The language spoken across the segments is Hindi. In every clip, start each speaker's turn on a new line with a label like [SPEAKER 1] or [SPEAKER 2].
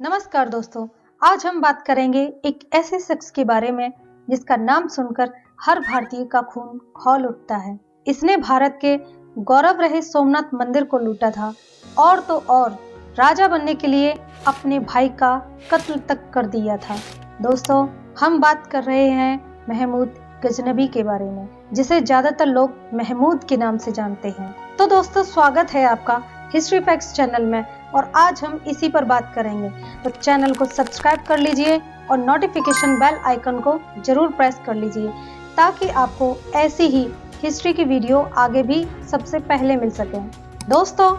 [SPEAKER 1] नमस्कार दोस्तों, आज हम बात करेंगे एक ऐसे शख्स के बारे में जिसका नाम सुनकर हर भारतीय का खून खौल उठता है। इसने भारत के गौरव रहे सोमनाथ मंदिर को लूटा था और तो और राजा बनने के लिए अपने भाई का कत्ल तक कर दिया था। दोस्तों, हम बात कर रहे हैं महमूद गजनबी के बारे में, जिसे ज्यादातर लोग महमूद के नाम से जानते हैं। तो दोस्तों, स्वागत है आपका हिस्ट्री फैक्ट्स चैनल में और आज हम इसी पर बात करेंगे। तो चैनल को सब्सक्राइब कर लीजिए और नोटिफिकेशन बेल आइकन को जरूर प्रेस कर लीजिए ताकि आपको ऐसी ही हिस्ट्री की वीडियो आगे भी सबसे पहले मिल सके। दोस्तों,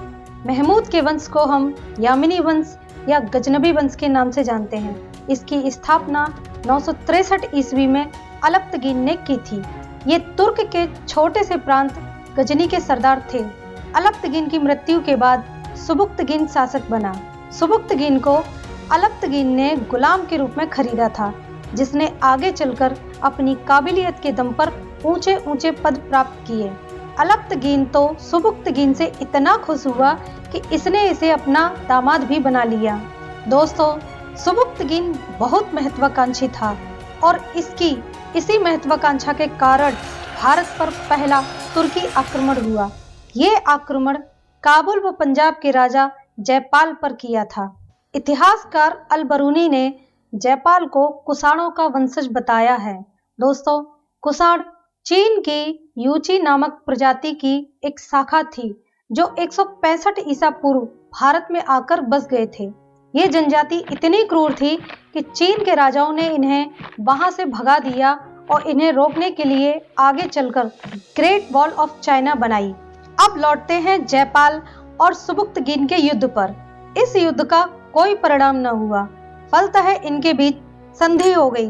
[SPEAKER 1] महमूद के वंश को हम यामिनी वंश या गजनबी वंश के नाम से जानते हैं। इसकी स्थापना 963 ईस्वी में अलप्तगीन ने की थी। ये तुर्क के छोटे से प्रांत गजनी के सरदार थे। अलप्तगीन की मृत्यु के बाद सुबुक्तगीन शासक बना। सुबुक्तगीन को अलप्तगीन ने गुलाम के रूप में खरीदा था, जिसने आगे चलकर अपनी काबिलियत के दम पर ऊंचे ऊंचे पद प्राप्त किए। अलप्तगीन तो सुबुक्तगीन से इतना खुश हुआ कि इसने इसे अपना दामाद भी बना लिया। दोस्तों, सुबुक्तगीन बहुत महत्वाकांक्षी था और इसी महत्वाकांक्षा के कारण भारत पर पहला तुर्की आक्रमण हुआ। ये आक्रमण काबुल व पंजाब के राजा जयपाल पर किया था। इतिहासकार अल-बरूनी ने जयपाल को कुषाणों का वंशज बताया है। दोस्तों, कुषाण चीन की यूची नामक प्रजाति की एक शाखा थी जो 165 ईसा पूर्व भारत में आकर बस गए थे। ये जनजाति इतनी क्रूर थी कि चीन के राजाओं ने इन्हें वहां से भगा दिया और इन्हें रोकने के लिए आगे चलकर ग्रेट वॉल ऑफ चाइना बनाई। अब लौटते हैं जयपाल और सुबुक्तगीन के युद्ध पर। इस युद्ध का कोई परिणाम न हुआ, फलतः इनके बीच संधि हो गई,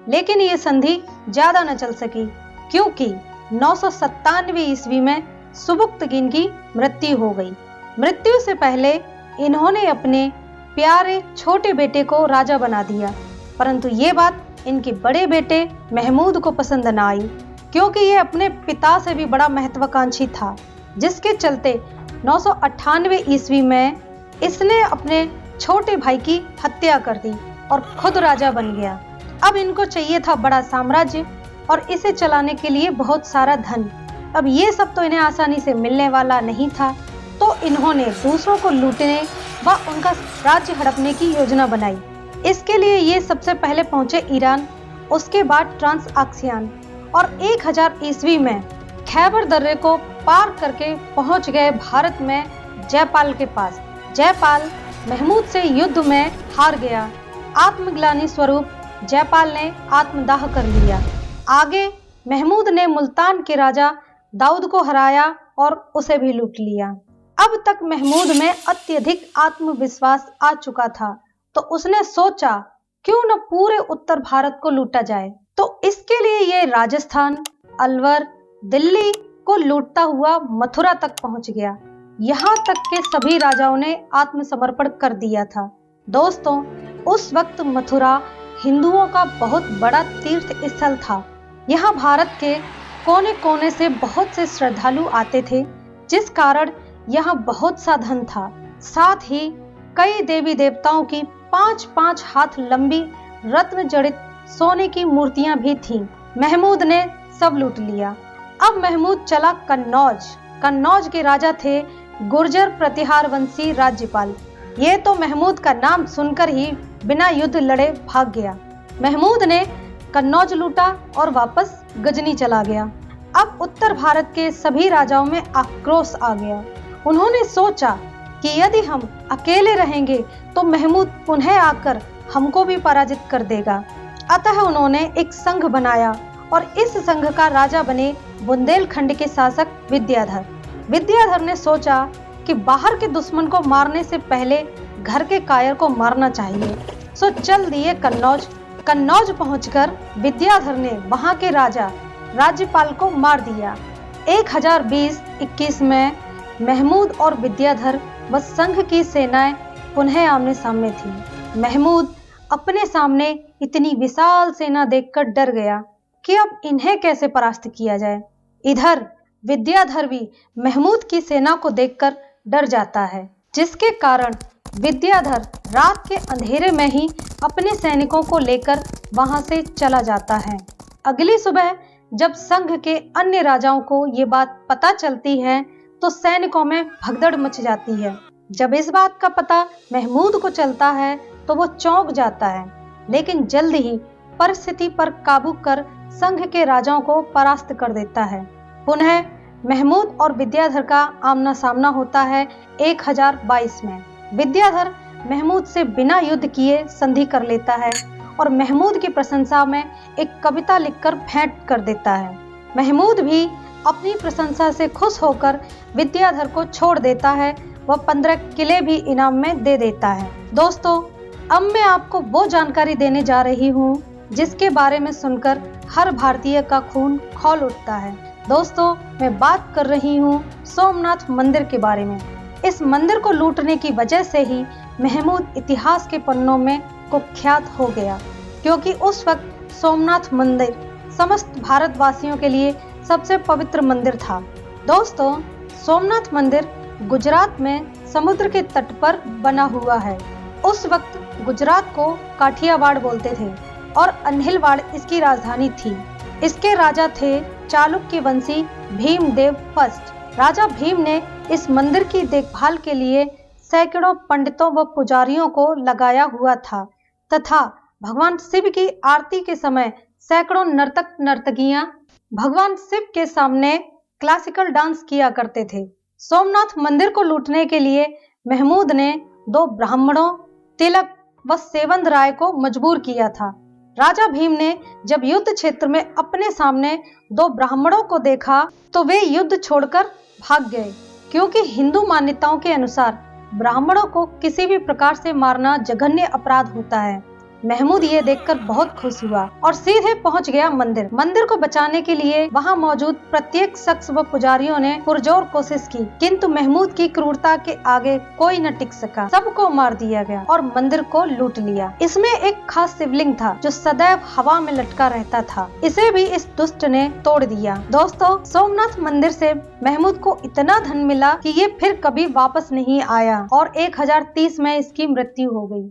[SPEAKER 1] लेकिन ये संधि ज्यादा न चल सकी क्योंकि 997 ईस्वी में सुबुक्तगीन की मृत्यु हो गई। मृत्यु से पहले इन्होंने अपने प्यारे छोटे बेटे को राजा बना दिया, परंतु ये बात इनके बड़े बेटे महमूद को पसंद न आई क्योंकि ये अपने पिता से भी बड़ा महत्वाकांक्षी था, जिसके चलते 998 ईस्वी में इसने अपने छोटे भाई की हत्या कर दी और खुद राजा बन गया। अब इनको चाहिए था बड़ा साम्राज्य और इसे चलाने के लिए बहुत सारा धन। अब ये सब तो इन्हें आसानी से मिलने वाला नहीं था, तो इन्होंने दूसरों को लूटने व उनका राज्य हड़पने की योजना बनाई। इसके लिए ये सबसे पहले पहुंचे ईरान, उसके बाद ट्रांसआक्सियान और 1000 ईस्वी में खैबर दर्रे को पार करके पहुंच गए भारत में जयपाल के पास। जयपाल महमूद से युद्ध में हार गया। आत्मग्लानि स्वरूप जयपाल ने आत्मदाह कर लिया। आगे महमूद ने मुल्तान के राजा दाऊद को हराया और उसे भी लूट लिया। अब तक महमूद में अत्यधिक आत्मविश्वास आ चुका था, तो उसने सोचा क्यों न पूरे उत्तर भारत को लूटा जाए। तो इसके लिए ये राजस्थान, अलवर, दिल्ली को लूटता हुआ मथुरा तक पहुंच गया। यहाँ तक के सभी राजाओं ने आत्मसमर्पण कर दिया था। दोस्तों, उस वक्त मथुरा हिंदुओं का बहुत बड़ा तीर्थ स्थल था। यहाँ भारत के कोने कोने से बहुत से श्रद्धालु आते थे, जिस कारण यहाँ बहुत सा धन था। साथ ही कई देवी देवताओं की 5-5 हाथ लंबी रत्न जड़ित सोने की मूर्तियां भी थीं। महमूद ने सब लूट लिया। अब महमूद चला कन्नौज। कन्नौज के राजा थे गुर्जर प्रतिहार वंशी राज्यपाल। ये तो महमूद का नाम सुनकर ही बिना युद्ध लड़े भाग गया। महमूद ने कन्नौज लूटा और वापस गजनी चला गया। अब उत्तर भारत के सभी राजाओं में आक्रोश आ गया। उन्होंने सोचा कि यदि हम अकेले रहेंगे तो महमूद पुनः आकर हमको भी पराजित कर देगा। अतः उन्होंने एक संघ बनाया और इस संघ का राजा बने बुंदेलखंड के शासक विद्याधर। विद्याधर ने सोचा कि बाहर के दुश्मन को मारने से पहले घर के कायर को मारना चाहिए, सो चल दिए कन्नौज। कन्नौज पहुंचकर विद्याधर ने वहां के राजा राज्यपाल को मार दिया। 1020-21 में महमूद और विद्याधर व संघ की सेनाएं पुनः आमने सामने थी। महमूद अपने सामने इतनी विशाल सेना देखकर डर गया कि अब इन्हें कैसे परास्त किया जाए। इधर विद्याधर भी महमूद की सेना को देखकर डर जाता है, जिसके कारण विद्याधर रात के अंधेरे में ही अपने सैनिकों को लेकर वहां से चला जाता है। अगली सुबह जब संघ के अन्य राजाओं को ये बात पता चलती है तो सैनिकों में भगदड़ मच जाती है। जब इस बात का पता महमूद को चलता है तो वो चौंक जाता है, लेकिन जल्द ही परिस्थिति पर काबू कर संघ के राजाओं को परास्त कर देता है। पुनः महमूद और विद्याधर का आमना सामना होता है 1022 में। विद्याधर महमूद से बिना युद्ध किए संधि कर लेता है और महमूद की प्रशंसा में एक कविता लिखकर भेंट कर देता है। महमूद भी अपनी प्रशंसा से खुश होकर विद्याधर को छोड़ देता है। वह 15 किले भी इनाम में दे देता है। दोस्तों, अब मैं आपको वो जानकारी देने जा रही हूँ जिसके बारे में सुनकर हर भारतीय का खून खौल उठता है। दोस्तों, मैं बात कर रही हूँ सोमनाथ मंदिर के बारे में। इस मंदिर को लूटने की वजह से ही महमूद इतिहास के पन्नों में कुख्यात हो गया, क्योंकि उस वक्त सोमनाथ मंदिर समस्त भारतवासियों के लिए सबसे पवित्र मंदिर था। दोस्तों, सोमनाथ मंदिर गुजरात में समुद्र के तट पर बना हुआ है। उस वक्त गुजरात को काठियावाड़ बोलते थे और अन्हिलवाड़ इसकी राजधानी थी। इसके राजा थे चालुक्य वंशी भीमदेव फर्स्ट। राजा भीम ने इस मंदिर की देखभाल के लिए सैकड़ों पंडितों व पुजारियों को लगाया हुआ था तथा भगवान शिव की आरती के समय सैकड़ों नर्तक नर्तकियां भगवान शिव के सामने क्लासिकल डांस किया करते थे। सोमनाथ मंदिर को लूटने के लिए महमूद ने 2 ब्राह्मणों तिलक व सेवंद राय को मजबूर किया था। राजा भीम ने जब युद्ध क्षेत्र में अपने सामने 2 ब्राह्मणों को देखा तो वे युद्ध छोड़कर भाग गए, क्योंकि हिंदू मान्यताओं के अनुसार ब्राह्मणों को किसी भी प्रकार से मारना जघन्य अपराध होता है। महमूद ये देखकर बहुत खुश हुआ और सीधे पहुंच गया मंदिर को बचाने के लिए वहां मौजूद प्रत्येक शख्स व पुजारियों ने पुरजोर कोशिश की, किंतु महमूद की क्रूरता के आगे कोई न टिक सका। सबको मार दिया गया और मंदिर को लूट लिया। इसमें एक खास शिवलिंग था जो सदैव हवा में लटका रहता था। इसे भी इस दुष्ट ने तोड़ दिया। दोस्तों, सोमनाथ मंदिर से महमूद को इतना धन मिला कि ये फिर कभी वापस नहीं आया और 1030 में इसकी मृत्यु हो गई।